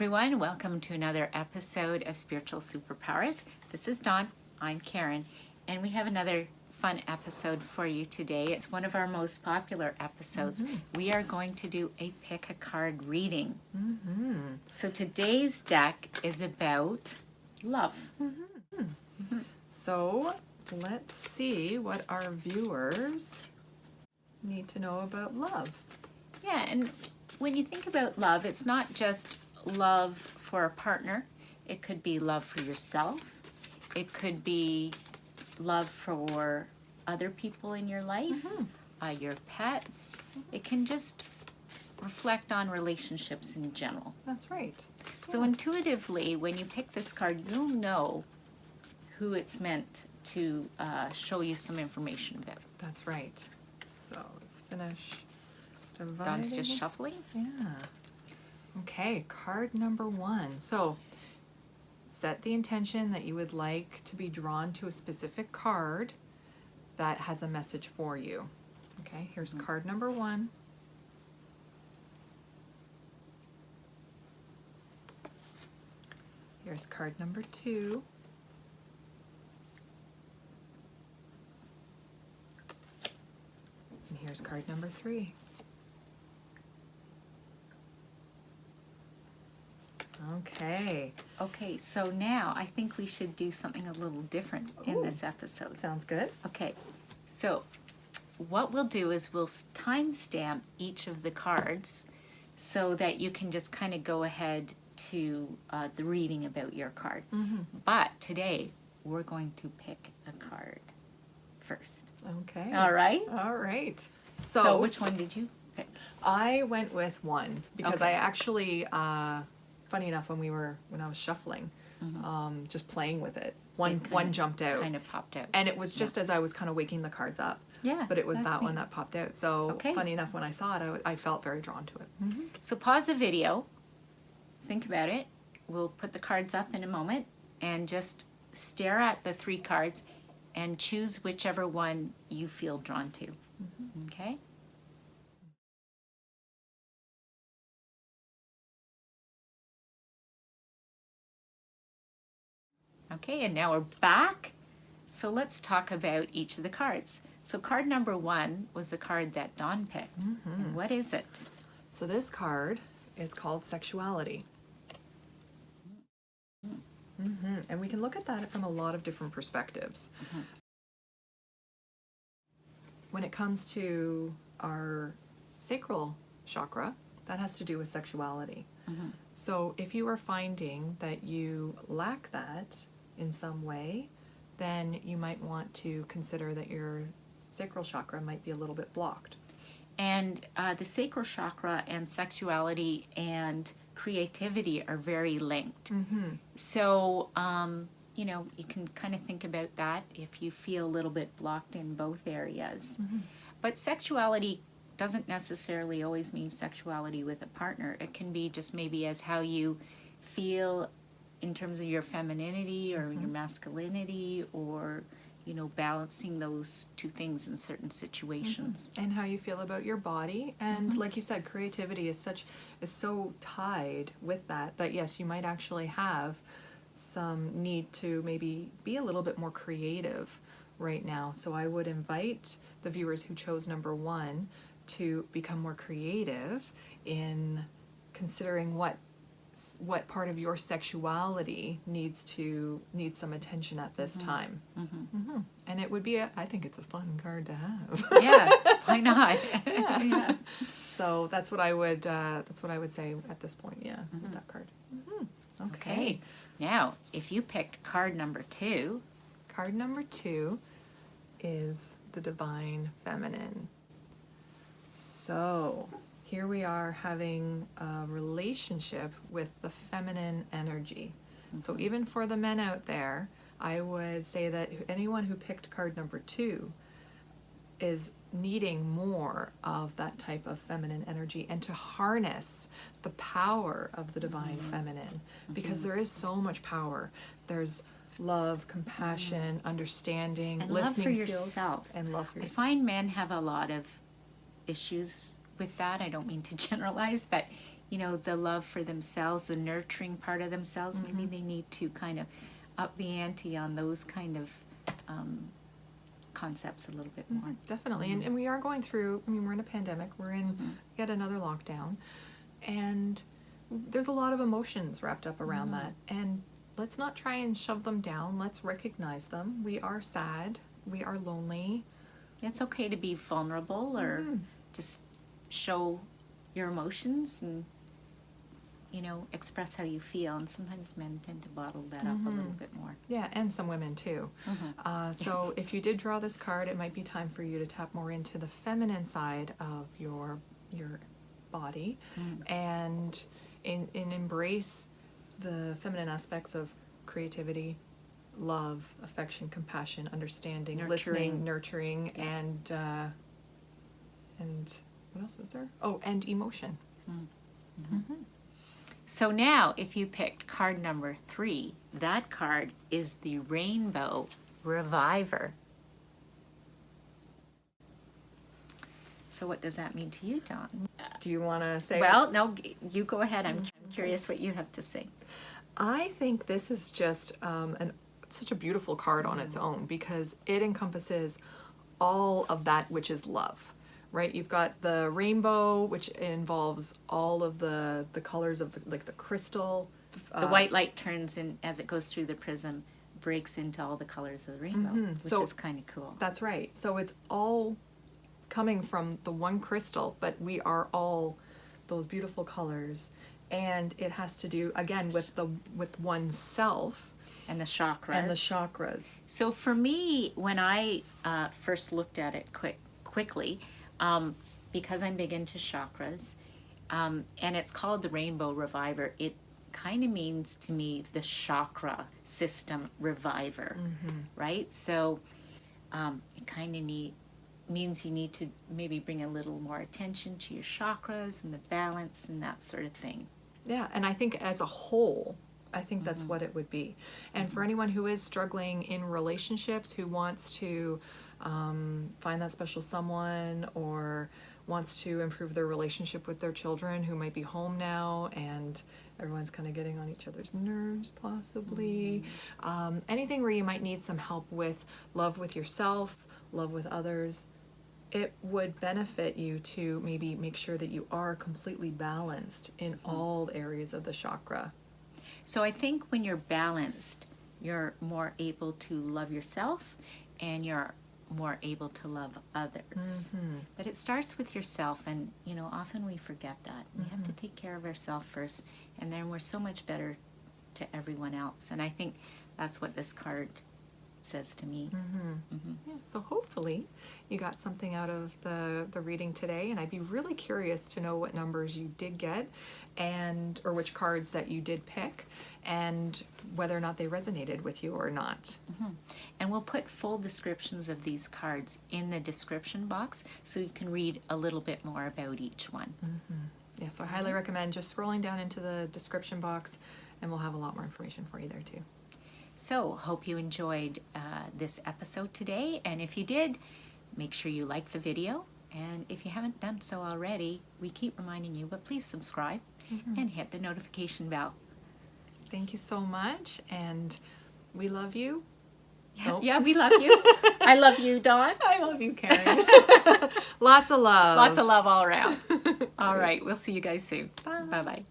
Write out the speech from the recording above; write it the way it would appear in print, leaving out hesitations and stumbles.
everyone, welcome to another episode of Spiritual Superpowers. This is Dawn, I'm Karen, and we have another fun episode for you today. It's one of our most popular episodes. We are going to do a pick a card reading. So today's deck is about love. So let's see what our viewers need to know about love. Yeah, and when you think about love, it's not just love for a partner. It could be love for yourself. It could be love for other people in your life, your pets. It can just reflect on relationships in general. That's right. So intuitively, when you pick this card, you'll know who it's meant to show you some information about. That's right. So let's finish dividing. Dawn's just shuffling. Yeah. Okay, card number 1. So set the intention that you would like to be drawn to a specific card that has a message for you. Okay, here's card number 1. Here's card number 2. And here's card number 3. Okay, so now I think we should do something a little different in this episode. Sounds good. Okay, so what we'll do is we'll timestamp each of the cards so that you can just kind of go ahead to the reading about your card. But today we're going to pick a card first. Okay. All right? All right. So which one did you pick? I went with 1 because Okay. I actually, funny enough, when I was shuffling, just playing with it, one jumped out. Kind of popped out. And it was just as I was kind of waking the cards up. Yeah. But it was that's that one neat. that popped out. So Okay. funny enough, when I saw it, I felt very drawn to it. So pause the video, think about it. We'll put the cards up in a moment and just stare at the 3 cards and choose whichever one you feel drawn to. Okay? Okay, and now we're back. So let's talk about each of the cards. So card number 1 was the card that Dawn picked. And what is it? So this card is called Sexuality. And we can look at that from a lot of different perspectives. When it comes to our sacral chakra, that has to do with sexuality. So if you are finding that you lack that in some way, then you might want to consider that your sacral chakra might be a little bit blocked. And the sacral chakra and sexuality and creativity are very linked. So, you can kind of think about that if you feel a little bit blocked in both areas. But sexuality doesn't necessarily always mean sexuality with a partner. It can be just maybe as how you feel in terms of your femininity or your masculinity, or balancing those 2 things in certain situations. And how you feel about your body, and like you said, creativity is so tied with that yes, you might actually have some need to maybe be a little bit more creative right now. So I would invite the viewers who chose number 1 to become more creative in considering what part of your sexuality needs some attention at this time. And it would be I think it's a fun card to have. Yeah, why not? Yeah. So that's what I would say at this point, with that card. Okay. Now, if you picked card number 2. Card number 2 is the Divine Feminine. So here we are having a relationship with the feminine energy. So even for the men out there, I would say that anyone who picked card number 2 is needing more of that type of feminine energy and to harness the power of the Divine Feminine, because there is so much power. There's love, compassion, understanding, And listening love for skills, yourself. and love for I yourself. find men have a lot of issues with that. I don't mean to generalize, but the love for themselves, the nurturing part of themselves. Maybe they need to kind of up the ante on those kind of concepts a little bit more. Definitely. And we are going through, we're in a pandemic, we're in yet another lockdown, and there's a lot of emotions wrapped up around that. And let's not try and shove them down. Let's recognize them. We are sad. We are lonely. It's okay to be vulnerable or just show your emotions and, express how you feel. And sometimes men tend to bottle that up a little bit more. Yeah, and some women too. So if you did draw this card, it might be time for you to tap more into the feminine side of your body and embrace the feminine aspects of creativity, love, affection, compassion, understanding, listening, nurturing, and what else was there? Oh, and emotion. So now, if you picked card number 3, that card is the Rainbow Reviver. So what does that mean to you, Dawn? Do you want to say? Well, no, you go ahead. I'm curious what you have to say. I think this is just such a beautiful card on its own, because it encompasses all of that which is love, right? You've got the rainbow, which involves all of the colors of the crystal. The white light turns in as it goes through the prism, breaks into all the colors of the rainbow, which is kind of cool. That's right. So it's all coming from the one crystal, but we are all those beautiful colors. And it has to do, again, with oneself. And the chakras. So for me, when I first looked at it quickly, because I'm big into chakras, and it's called the Rainbow Reviver, it kind of means to me the chakra system reviver, right? So it kind of means you need to maybe bring a little more attention to your chakras and the balance and that sort of thing. Yeah, and I think as a whole, I think that's what it would be. And for anyone who is struggling in relationships, who wants to find that special someone, or wants to improve their relationship with their children who might be home now and everyone's kind of getting on each other's nerves possibly, anything where you might need some help with love with yourself, love with others, it would benefit you to maybe make sure that you are completely balanced in all areas of the chakra. So I think when you're balanced, you're more able to love yourself and you're more able to love others. But it starts with yourself, and often we forget that. We have to take care of ourselves first, and then we're so much better to everyone else. And I think that's what this card says to me. Yeah, so hopefully you got something out of the reading today, and I'd be really curious to know what numbers you did get, or which cards that you did pick, and whether or not they resonated with you or not. And we'll put full descriptions of these cards in the description box so you can read a little bit more about each one. Yeah, so I highly recommend just scrolling down into the description box, and we'll have a lot more information for you there too. So, hope you enjoyed this episode today, and if you did, make sure you like the video, and if you haven't done so already, we keep reminding you, but please subscribe and hit the notification bell. Thank you so much, and we love you. Yeah, we love you. I love you, Dawn. I love you, Karen. Lots of love. Lots of love all around. All right, we'll see you guys soon. Bye-bye.